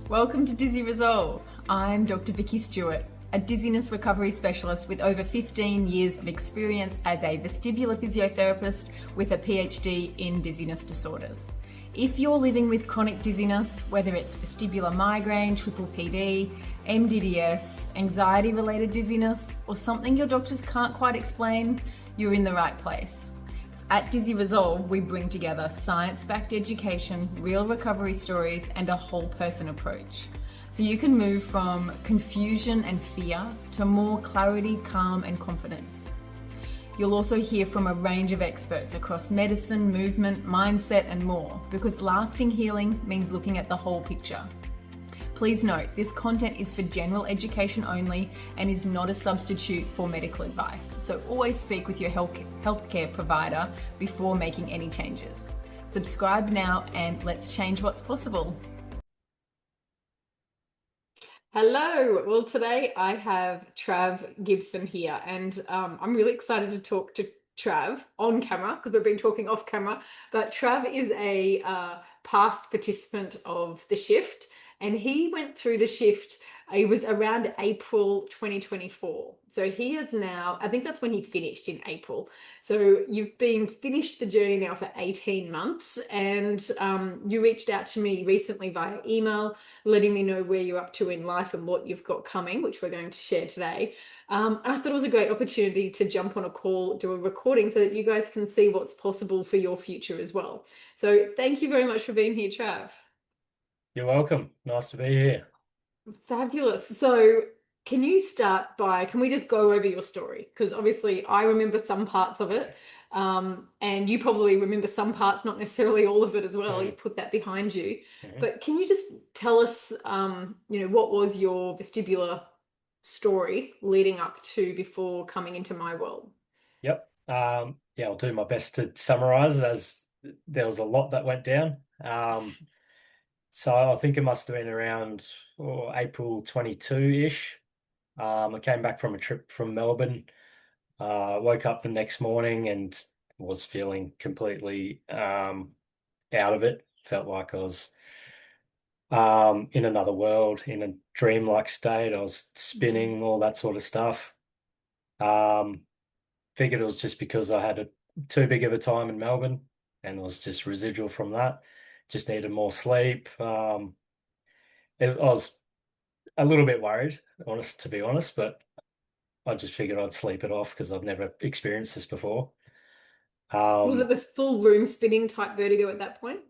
Welcome to Dizzy Resolve. I'm Dr. Vicky Stewart, a dizziness recovery specialist with over 15 years of experience as a vestibular physiotherapist with a PhD in dizziness disorders. If you're living with chronic dizziness, whether it's vestibular migraine, triple PD, MDDS, anxiety-related dizziness, or something your doctors can't quite explain, you're in the right place. At Dizzy Resolve, we bring together science-backed education, real recovery stories, and a whole person approach. So you can move from confusion and fear to more clarity, calm, and confidence. You'll also hear from a range of experts across medicine, movement, mindset, and more, because lasting healing means looking at the whole picture. Please note, this content is for general education only and is not a substitute for medical advice. So always speak with your healthcare provider before making any changes. Subscribe now and let's change what's possible. Hello. Well, today I have Trav Gibson here, and I'm really excited to talk to Trav on camera because we've been talking off camera. But Trav is a past participant of the shift, and he went through the shift. It was around April 2024. So he is now, I think that's when he finished in April. So you've been finished the journey now for 18 months, and you reached out to me recently via email, letting me know where you're up to in life and what you've got coming, which we're going to share today. And I thought it was a great opportunity to jump on a call, do a recording so that you guys can see what's possible for your future as well. So thank you very much for being here, Trav. You're welcome. Nice to be here. Fabulous. So can you start by, can we just go over your story? Because obviously I remember some parts of it, and you probably remember some parts, not necessarily all of it as well. You Mm. put that behind you. Mhm. But can you just tell us, what was your vestibular story leading up to before coming into my world? Yep. Yeah, I'll do my best to summarize as there was a lot that went down. So I think it must have been around April 22-ish. I came back from a trip from Melbourne, woke up the next morning and was feeling completely out of it. Felt like I was in another world, in a dreamlike state. I was Mhm. spinning, all that sort of stuff. Um, Figured it was just because I had too big of a time in Melbourne and it was just residual from that. Just needed more sleep. I was a little bit worried, honest to be honest, but I just figured I'd sleep it off because I've never experienced this before. Was it Um, this full room spinning type vertigo at that point?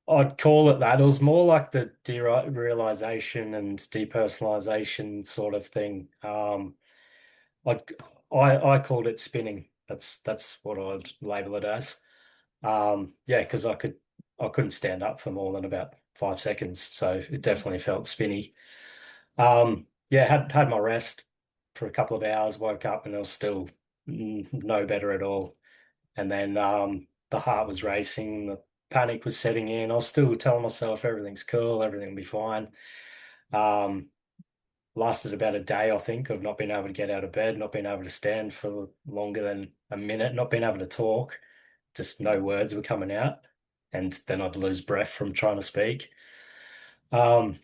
I'd call it that. It was more like the derealisation and depersonalization sort of thing. I'd, I called it spinning. That's what I'd label it as. Yeah, because I couldn't stand up for more than about 5 seconds, so it definitely felt spinny. Yeah, had my rest for a couple of hours, woke up and it was still no better at all. And then the heart was racing, the panic was setting in. I was still telling myself everything's cool, everything will be fine. Um, Lasted about a day, I think, of not being able to get out of bed, not being able to stand for longer than a minute, not being able to talk. Just no words were coming out, and then I'd lose breath from trying to speak. Um,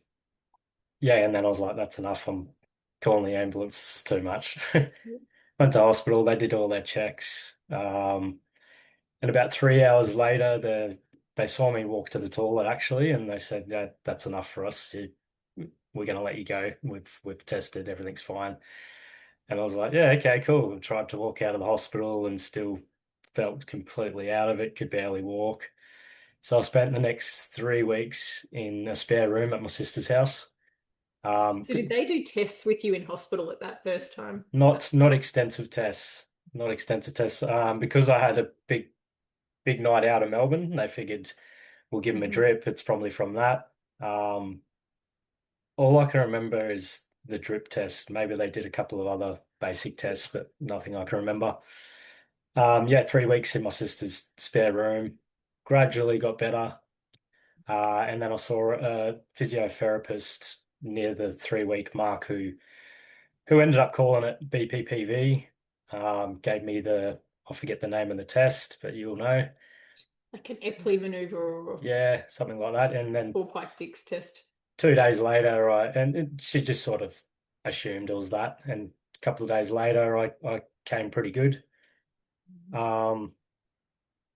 yeah, and then I was like, that's enough. I'm calling the ambulance. This is too much. Went to hospital. They did all their checks. And about 3 hours later, they saw me walk to the toilet actually, and they said, "Yeah, that's enough for us. We're going to let you go. We've tested. Everything's fine." And I was like, "Yeah, okay, cool." I tried to walk out of the hospital and still felt completely out of it. Could barely walk. So I spent the next 3 weeks in a spare room at my sister's house. So did they do tests with you in hospital at that first time? Not extensive tests, not extensive tests. Because I had a big night out of Melbourne. They figured we'll give him a Mhm. drip. It's probably from that. Um, all I can remember is the drip test. Maybe they did a couple of other basic tests, but nothing I can remember. Yeah, 3 weeks in my sister's spare room. Gradually got better. And then I saw a physiotherapist near the 3 week mark who ended up calling it BPPV. Gave me I forget the name of the test, but you'll know. Like an Epley maneuver or Yeah, something like that. And then four pike Dix test. 2 days later, she just sort of assumed it was that. And a couple of days later, I came pretty good. Um,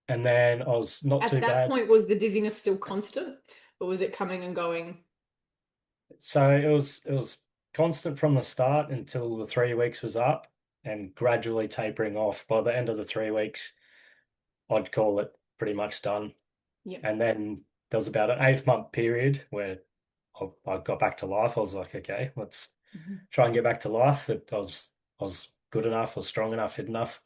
and then I was not At too that bad. point, was the dizziness still constant, or was it coming and going? So it was constant from the start until the 3 weeks was up and gradually tapering off. By the end of the 3 weeks, I'd call it pretty much done. Yeah. And then there was about an 8 month period where I got back to life. I was like, okay, let's Mhm. try and get back to life. I was good enough, I was strong enough, fit enough.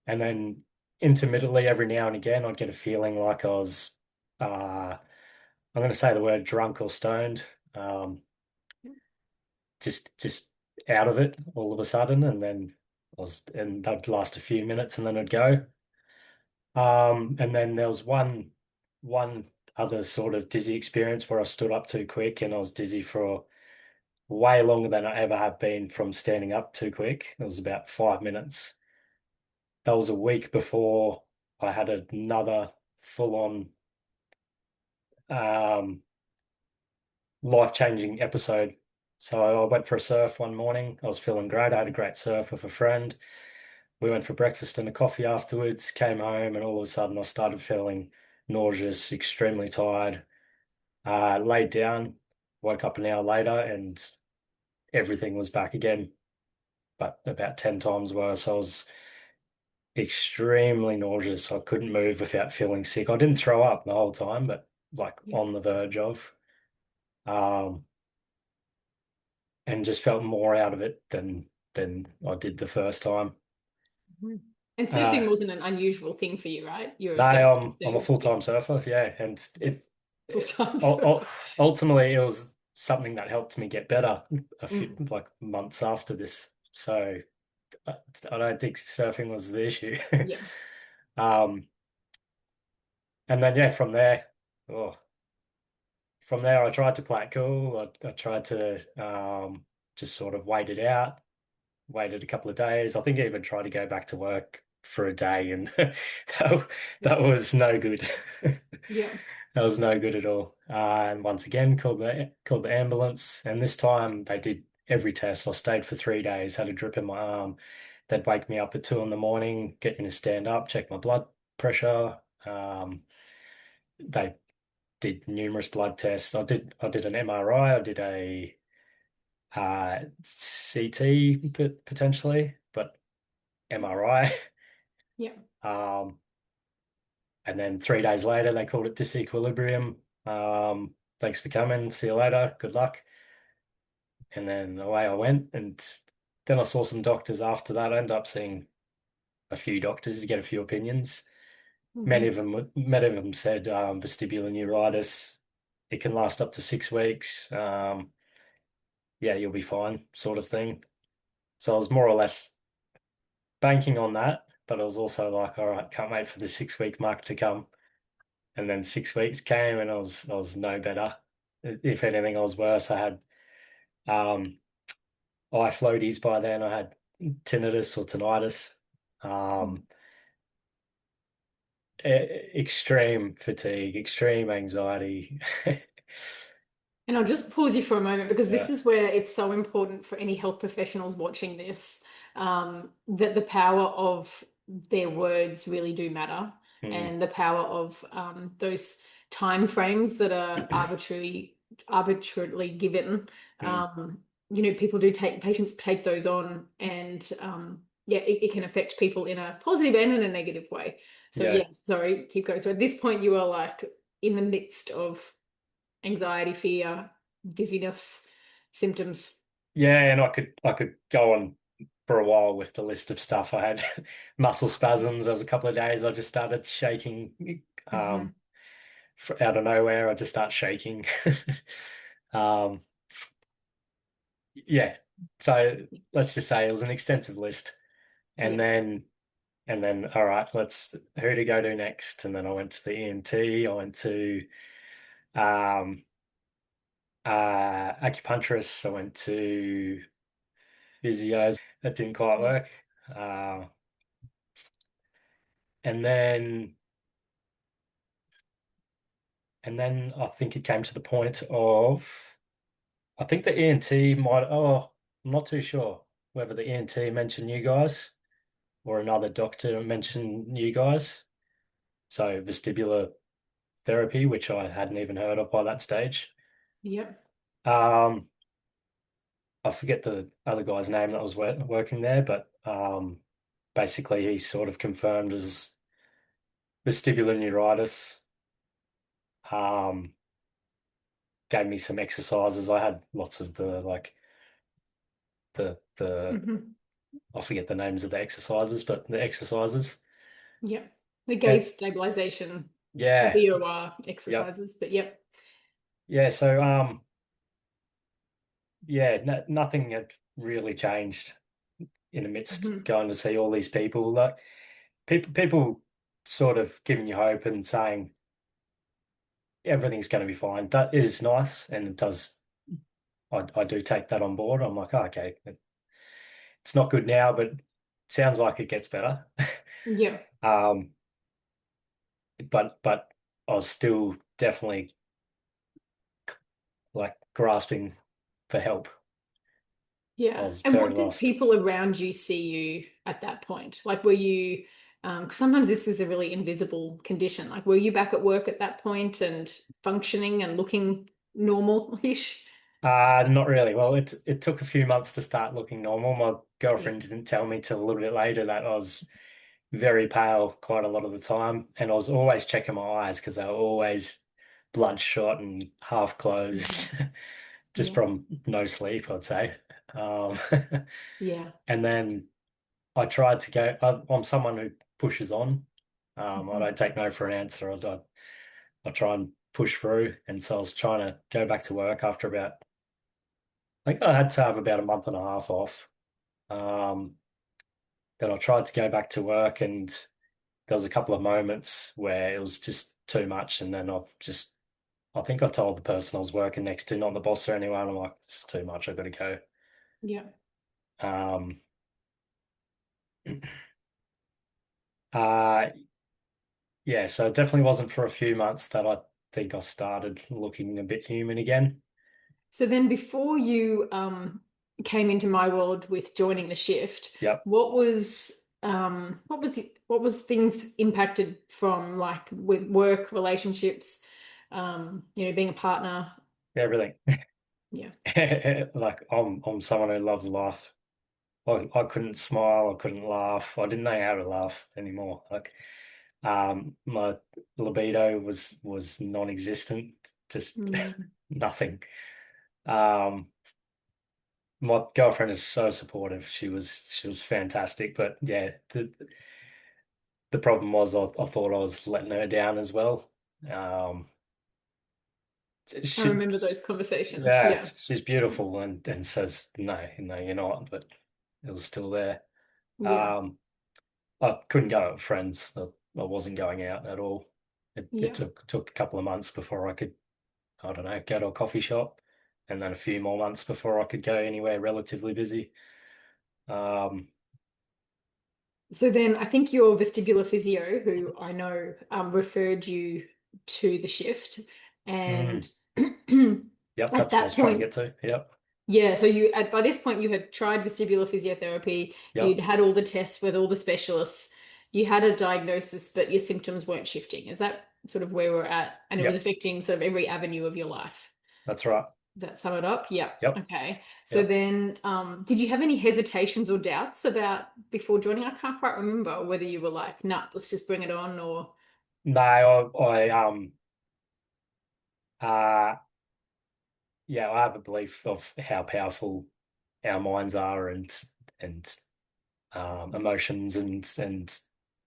And then intermittently, every now and again, I'd get a feeling like I was, I'm going to say the word drunk or stoned, just out of it all of a sudden, and then and that'd last a few minutes, and then it'd go. And then there was one other sort of dizzy experience where I stood up too quick, and I was dizzy for way longer than I ever have been from standing up too quick. It was about 5 minutes. That was a week before I had another full-on um, life-changing episode. So I went for a surf one morning. I was feeling great. I had a great surf with a friend. We went for breakfast and a coffee afterwards, came home, and all of a sudden I started feeling nauseous, extremely tired. Laid down, woke up an hour later, and everything was back again, but about 10 times worse. I was extremely nauseous. I couldn't move without feeling sick. I didn't throw up the whole time, but like Yeah. on the verge of, um, and just felt more out of it than I did the first time. Mhm. And Uh, surfing wasn't an unusual thing for you, right? You're a no, surfer, I'm a so yeah, full-time surfer, yeah, and yes, full time surfer. ultimately it was something that helped me get better a few Mm. like months after this. So I, I don't think surfing was the issue. Yeah. Um, and then yeah, oh, from there I tried to play it cool. I tried to just sort of wait it out, waited a couple of days. I think I even tried to go back to work for a day, and that was no good. Yeah. That was no good at all. And once again, called the ambulance, and this time they did every test. I stayed for 3 days, had a drip in my arm. They'd wake me up at 2 in the morning, get me to stand up, check my blood pressure. They did numerous blood tests. I did an MRI, I did a CT potentially, but MRI. Yeah. Um, and then 3 days later, they called it disequilibrium. Thanks for coming. See you later. Good luck. And then away I went. And then I saw some doctors after that. I ended up seeing a few doctors to get a few opinions. Many Mhm. of them, many of them said vestibular neuritis. It can last up to 6 weeks. Yeah, you'll be fine, sort of thing. So I was more or less banking on that, but I was also like, all right, can't wait for the 6 week mark to come. And then 6 weeks came, and I was no better. If anything, I was worse. I had um, eye floaties by then. I had tinnitus or tinnitus, um, extreme fatigue, extreme anxiety. And I'll just pause you for a moment because this Yeah. is where it's so important for any health professionals watching this, that the power of their words really do matter, Mm. and the power of those time frames that are arbitrarily given. Mm. People do take patients take those on, and yeah, it can affect people in a positive and in a negative way. So Yeah. yeah, sorry, keep going. So at this point, you are like in the midst of anxiety, fear, dizziness, symptoms. Yeah, and I could go on for a while with the list of stuff. I had muscle spasms. There was a couple of days I just started shaking. Mhm. Um, Out of nowhere, I just start shaking. Um, yeah. So let's just say it was an extensive list, and Yeah. then all right, let's who to go to next, and then I went to the ENT. I went to um acupuncturist. I went to physios. That didn't quite work. Uh, and then And then I think it came to the point of, I think the ENT might, I'm not too sure whether the ENT mentioned you guys or another doctor mentioned you guys. So vestibular therapy, which I hadn't even heard of by that stage. Yep. Um, I forget the other guy's name that was working there, but basically he sort of confirmed as vestibular neuritis. Um, Gave me some exercises. I had lots of the like the Hmm. I forget the names of the exercises, but the exercises. Yep. The And gaze stabilization, yeah, VOR yep, exercises, but yep. yeah. So yeah, no, nothing had really changed in the midst Hmm. going to see all these people. Like people sort of giving you hope and saying everything's going to be fine. That is nice, and it does. I do take that on board. I'm like, oh, okay, it's not good now, but sounds like it gets better. Yep. Um, but I was still definitely like grasping for help. I Yeah. was And very what did lost. people around you see you at that point? Like, were you, 'cause sometimes this is a really invisible condition. Like, were you back at work at that point and functioning and looking normal-ish? Not really. Well, it took a few months to start looking normal. My Yeah. girlfriend didn't tell me till a little bit later that I was very pale quite a lot of the time, and I was always checking my eyes because they were always bloodshot and half Hmm. closed, just Yeah. from no sleep, I'd say. Um, Yeah. and then I tried to go. I'm someone who pushes on. I Mhm. don't take no for an answer. I try and push through, and so I was trying to go back to work after about. I think I had to have about a month and a half off. Um, then I tried to go back to work, and there was a couple of moments where it was just too much, and then I think I told the person I was working next to, not the boss or anyone, I'm like, this is too much, I've got to go. Yeah. Um, uh, yeah, so it definitely wasn't for a few months that I think I started looking a bit human again. So then before you came into my world with joining the shift, Yep, what was what was things impacted from, like, with work, relationships, being a partner? everything. Yeah. Like I'm someone who loves life. I couldn't smile, I couldn't laugh. I didn't know how to laugh anymore. Like my libido was non-existent, just Mm. nothing. Um my girlfriend is so supportive. She was fantastic, but yeah, the problem was I thought I was letting her down as well. Um I she remember those conversations. yeah, Yeah. she's beautiful and says no, no, you're not, but it was still there. Yeah. Um I couldn't go out with friends. I wasn't going out at all. It Yeah. took a couple of months before I could, I don't know, go to a coffee shop, and then a few more months before I could go anywhere relatively busy. Um, So then I think your vestibular physio, who I know referred you to the shift, and mm, yep, at that's what I that was trying to point, get to. Yep, yeah, so you by this point you had tried vestibular physiotherapy, you'd yep, had all the tests with all the specialists, you had a diagnosis, but your symptoms weren't shifting. Is that sort of where we're at? And it was yep, affecting sort of every avenue of your life. that's right. Does that sum it up? Yeah. Yep, Okay. So yep. then, did you have any hesitations or doubts about before joining? I can't quite remember whether you were like, nah, let's just bring it on, or No, uh, yeah, I have a belief of how powerful our minds are and emotions and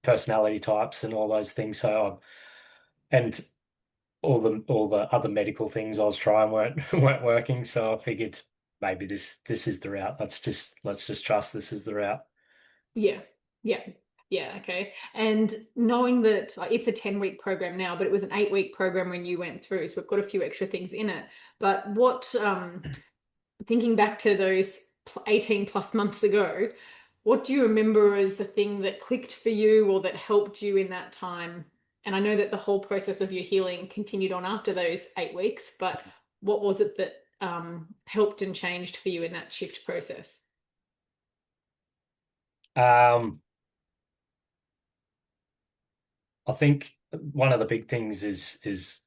personality types and all those things. And all the other medical things I was trying weren't working. So I figured maybe this is the route. Let's just trust this is the route. yeah, yeah, yeah. Okay. And knowing that, like, it's a 10-week program now, but it was an 8-week program when you went through, so we've got a few extra things in it. But what, thinking back to those 18 plus months ago, what do you remember as the thing that clicked for you or that helped you in that time? And I know that the whole process of your healing continued on after those 8 weeks, but what was it that helped and changed for you in that shift process? Um, I think one of the big things is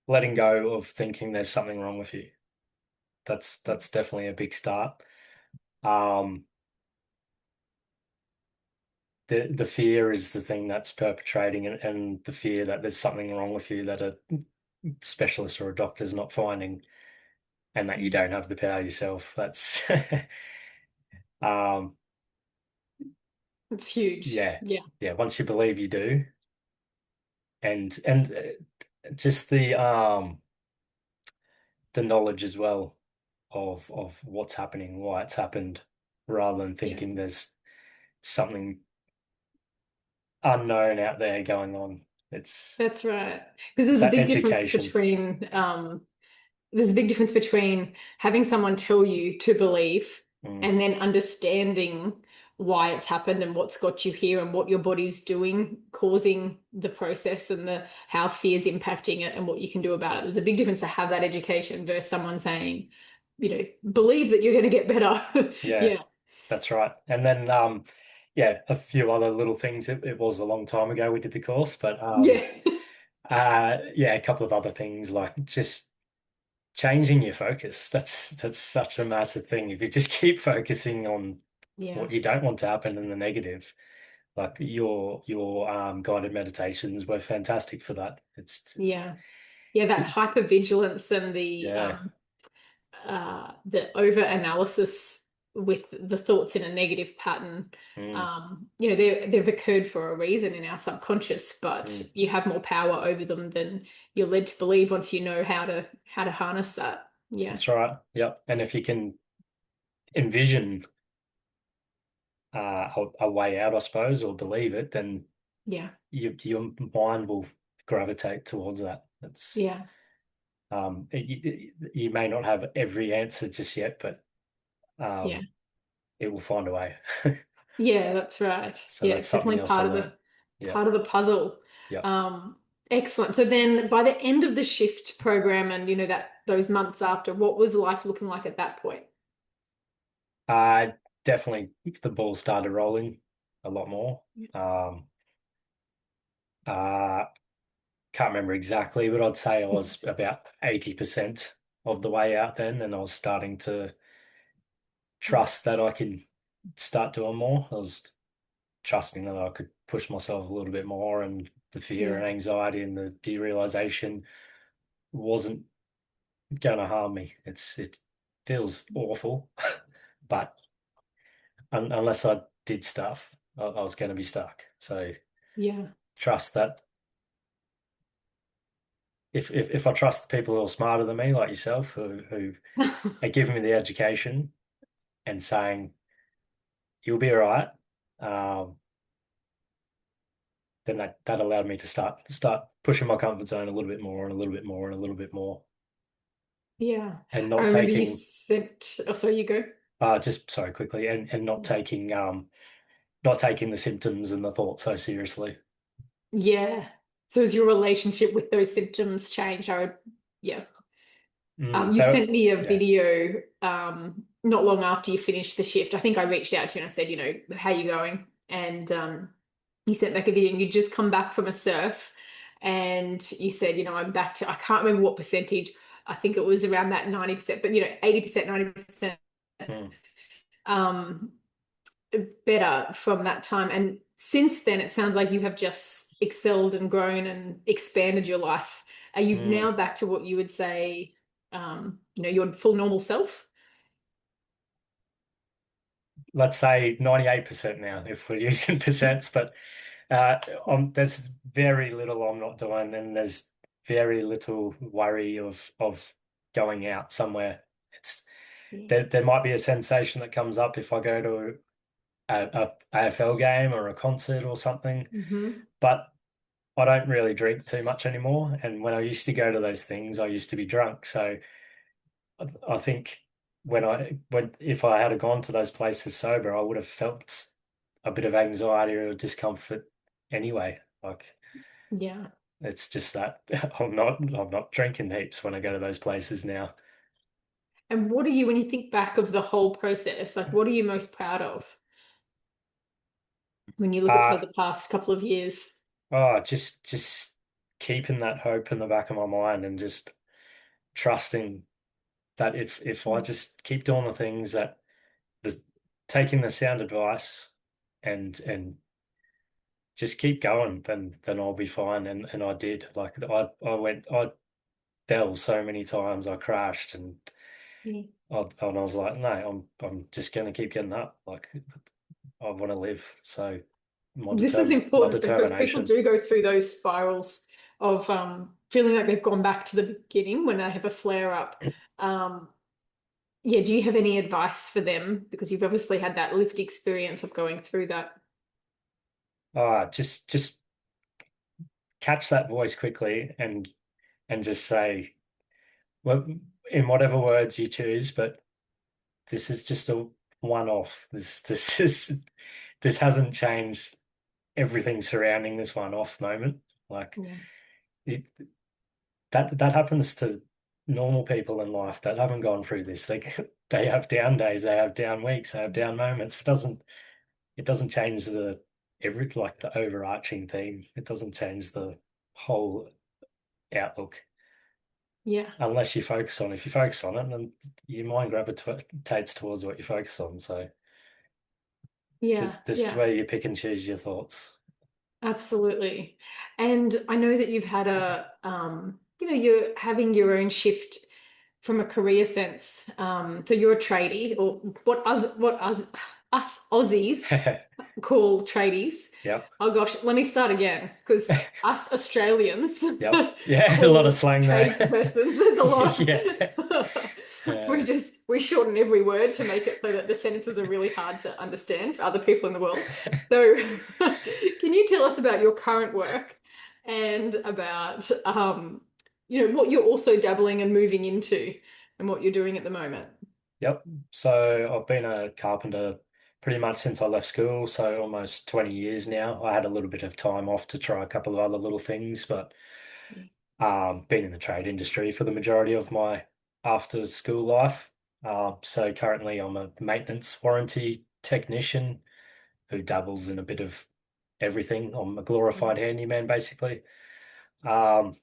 letting go of thinking there's something wrong with you. That's definitely a big start. Um, the fear is the thing that's perpetrating, and the fear that there's something wrong with you that a specialist or a doctor's not finding, and that you don't have the power yourself. That's um, It's huge. yeah, Yeah, yeah. Once you believe you do, and just the knowledge as well of what's happening, why it's happened, rather than yeah. thinking there's something unknown out there going on. That's right. Because It's there's a that big difference education. between having someone tell you to believe Mm, and then understanding why it's happened and what's got you here and what your body's doing, causing the process and the how fear's impacting it and what you can do about it. There's a big difference to have that education versus someone saying, believe that you're going to get better. yeah, Yeah. that's right. And then yeah, a few other little things. It was a long time ago we did the course, but Yeah. yeah, a couple of other things like just changing your focus. That's such a massive thing. If you just keep focusing on Yeah. what you don't want to happen in the negative, like your guided meditations were fantastic for that. Yeah. Yeah, that hypervigilance and yeah. the over analysis with the thoughts in a negative pattern. Mm, They've occurred for a reason in our subconscious, but mm. you have more power over them than you're led to believe once you know how to harness that. Yeah, That's right. Yep. And if you can envision a way out, I suppose, or believe it, then yeah, your mind will gravitate towards that. It's yeah, you may not have every answer just yet, but yeah, um, it will find a way. yeah. That's right. So Yeah, that's it's something definitely else I part of learned. the Yeah. part of the puzzle. Yeah. Um, Excellent. So then, by the end of the shift program, and that those months after, what was life looking like at that point? Uh, Definitely the ball started rolling a lot more. Um, uh, can't remember exactly, but I'd say I was about 80% of the way out then, and I was starting to trust that I can start doing more. I was trusting that I could push myself a little bit more, and the fear Yeah, and anxiety and the derealization wasn't going to harm me. It feels awful, but unless I did stuff, I was going to be stuck. So yeah. trust that if I trust the people who are smarter than me, like yourself, who are giving me the education and saying you'll be all right, um, then that allowed me to start pushing my comfort zone a little bit more and a little bit more and a little bit more, Yeah. and I not remember you taking sent, oh, sorry, you go. just sorry quickly, and not taking the symptoms and the thoughts so seriously. Yeah. So as your relationship with those symptoms changed, yeah. You sent me a Yeah. video not long after you finished the shift. I think I reached out to you and I said, how you going? And you sent back a video and you'd just come back from a surf and you said, I'm back to, I can't remember what percentage. I think it was around that 90%, but 80%, 90% Mm, um, better from that time. And since then, it sounds like you have just excelled and grown and expanded your life. Are you mm. now back to what you would say, your full normal self? Let's say 98% now, if we're using percents, but uh, there's very little I'm not doing, and there's very little worry of going out somewhere. It's Yeah. there might be a sensation that comes up if I go to a AFL game or a concert or something, Hmm. but I don't really drink too much anymore. And when I used to go to those things, I used to be drunk. So I think when if I had gone to those places sober, I would have felt a bit of anxiety or discomfort anyway. Like Yeah. It's just that I'm not drinking heaps when I go to those places now. And what are you, when you think back of the whole process, like what are you most proud of when you look at, say, Uh the past couple of years? just keeping that hope in the back of my mind and just trusting that if I Mm. just keep doing the things that the taking the sound advice and just keep going, then I'll be fine. And I did. Like I fell so many times, I crashed Yeah. and I was like, no, I'm just gonna keep getting up. Like I want to live. So This is my important because people determination. do go through those spirals of feeling like they've gone back to the beginning when they have a flare up. Um, yeah, do you have any advice for them? Because you've obviously had that lived experience of going through that. Just catch that voice quickly and just say, well, in whatever words you choose, but this is just a one-off. This hasn't changed everything surrounding this one-off moment. Like Yeah. it, that happens to normal people in life that haven't gone through this. They have down days, they have down weeks, they have down moments. It doesn't change the overarching theme. It doesn't change the whole outlook Yeah. unless you focus on. If you focus on it, then your mind gravitates towards what you focus on. So this Yeah. this is Yeah. where you pick and choose your thoughts. Absolutely. And I know that you've had you're having your own shift from a career sense. So you're a tradie, or us Aussies call tradies. Yep. Oh gosh, let me start again because us Australians Yep. Yeah, a lot of call slang there. tradespersons. There's a lot. Yeah. We shorten every word to make it so that the sentences are really hard to understand for other people in the world. So, can you tell us about your current work and about what you're also dabbling and moving into and what you're doing at the moment? Yep. So I've been a carpenter pretty much since I left school, so almost 20 years now. I had a little bit of time off to try a couple of other little things, but been in the trade industry for the majority of my after school life. So currently I'm a maintenance warranty technician who dabbles in a bit of everything. I'm a glorified handyman basically. Um,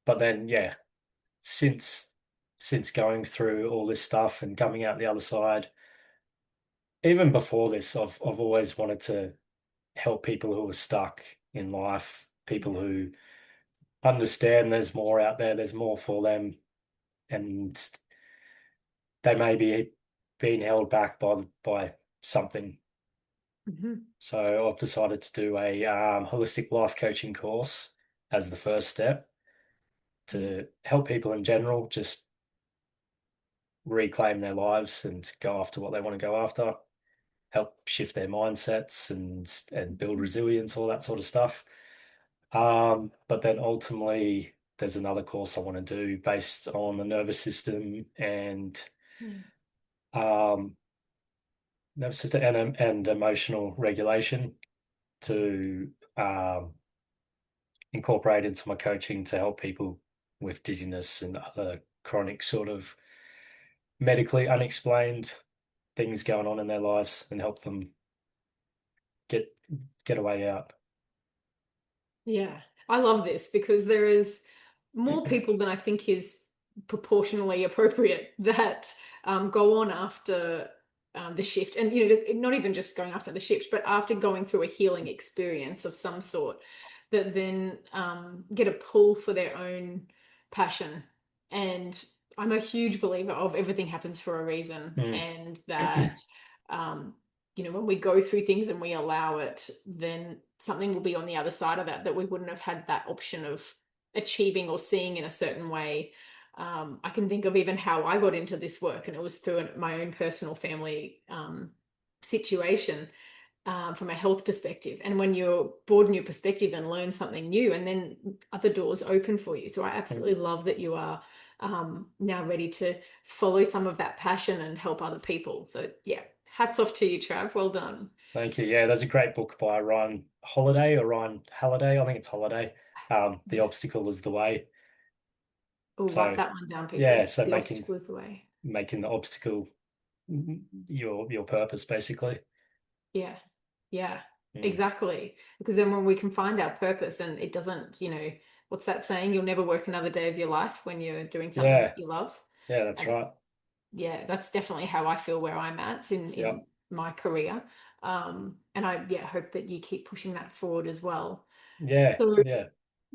but then yeah, since since going through all this stuff and coming out the other side, even before this, I've always wanted to help people who are stuck in life, people who understand there's more out there, there's more for them, and they may be being held back by something. Mhm. So I've decided to do a holistic life coaching course as the first step Yeah. to help people in general just reclaim their lives and go after what they want to go after, help shift their mindsets and build resilience, all that sort of stuff. But then ultimately, there's another course I want to do based on the nervous system Yeah. um, and emotional regulation to incorporate into my coaching to help people with dizziness and other chronic sort of medically unexplained things going on in their lives and help them get get a way out. Yeah, I love this because there is more people than I think is proportionally appropriate that go on after the shift, and not even just going after the shift, but after going through a healing experience of some sort, that then get a pull for their own passion. And I'm a huge believer of everything happens for a reason, Mm. and that um, when we go through things and we allow it, then something will be on the other side of that we wouldn't have had that option of achieving or seeing in a certain way. I can think of even how I got into this work, and it was through my own personal family situation, from a health perspective. And when you're broaden your perspective and learn something new, and then other doors open for you. So I absolutely love that you are now ready to follow some of that passion and help other people. So yeah, Hats off to you, Trav. Well done. Thank you. Yeah, there's a great book by Ryan Halliday. I think it's Holiday. The Obstacle is the Way. Oh, write So that one down, yeah, people. so The obstacle is the way. making the obstacle your purpose, basically. Yeah, yeah, Mm. exactly. Because then when we can find our purpose and it doesn't, what's that saying? You'll never work another day of your life when you're doing something Yeah, that you love. yeah, that's And right. yeah, that's definitely how I feel where I'm at in Yep. my career. And I hope that you keep pushing that forward as well. Yeah, So yeah.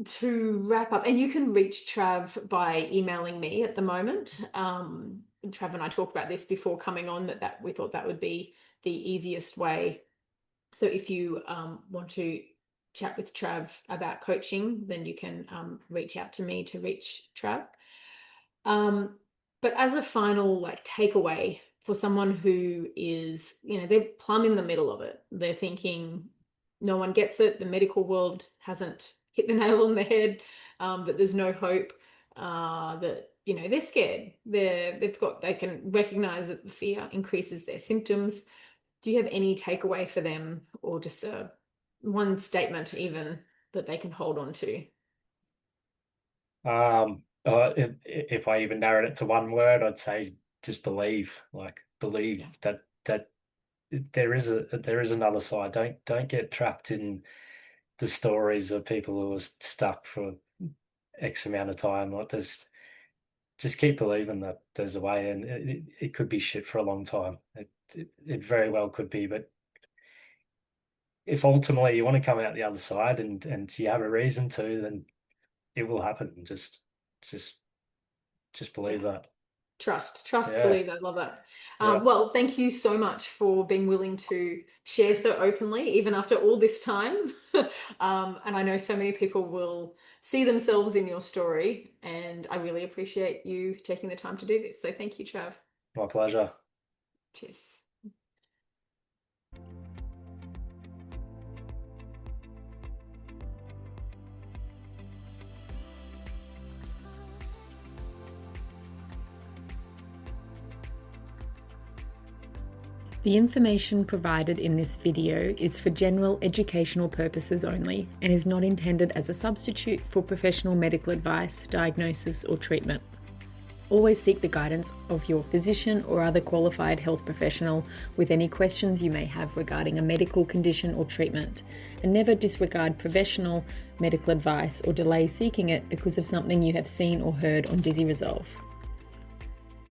to wrap up, and you can reach Trav by emailing me at the moment. Trav and I talked about this before coming on that we thought that would be the easiest way. So if you want to chat with Trav about coaching, then you can reach out to me to reach Trav. Um, but as a final takeaway for someone who is, they're plumb in the middle of it. They're thinking no one gets it. The medical world hasn't hit the nail on the head. That there's no hope. That they're scared. They can recognize that the fear increases their symptoms. Do you have any takeaway for them, or just one statement even that they can hold on to? If I even narrowed it to one word, I'd say just believe. Like believe Yeah. that there is another side. Don't get trapped in the stories of people who are stuck for X amount of time. Like there's just keep believing that there's a way, and it could be shit for a long time. It very well could be, but if ultimately you want to come out the other side and you have a reason to, then it will happen. Just just Yeah. believe that. Trust, Yeah, believe. I love that. yeah. Well, thank you so much for being willing to share so openly, even after all this time. And I know so many people will see themselves in your story, and I really appreciate you taking the time to do this. So thank you, Trav. My pleasure. Cheers. The information provided in this video is for general educational purposes only and is not intended as a substitute for professional medical advice, diagnosis, or treatment. Always seek the guidance of your physician or other qualified health professional with any questions you may have regarding a medical condition or treatment, and never disregard professional medical advice or delay seeking it because of something you have seen or heard on Dizzy Resolve.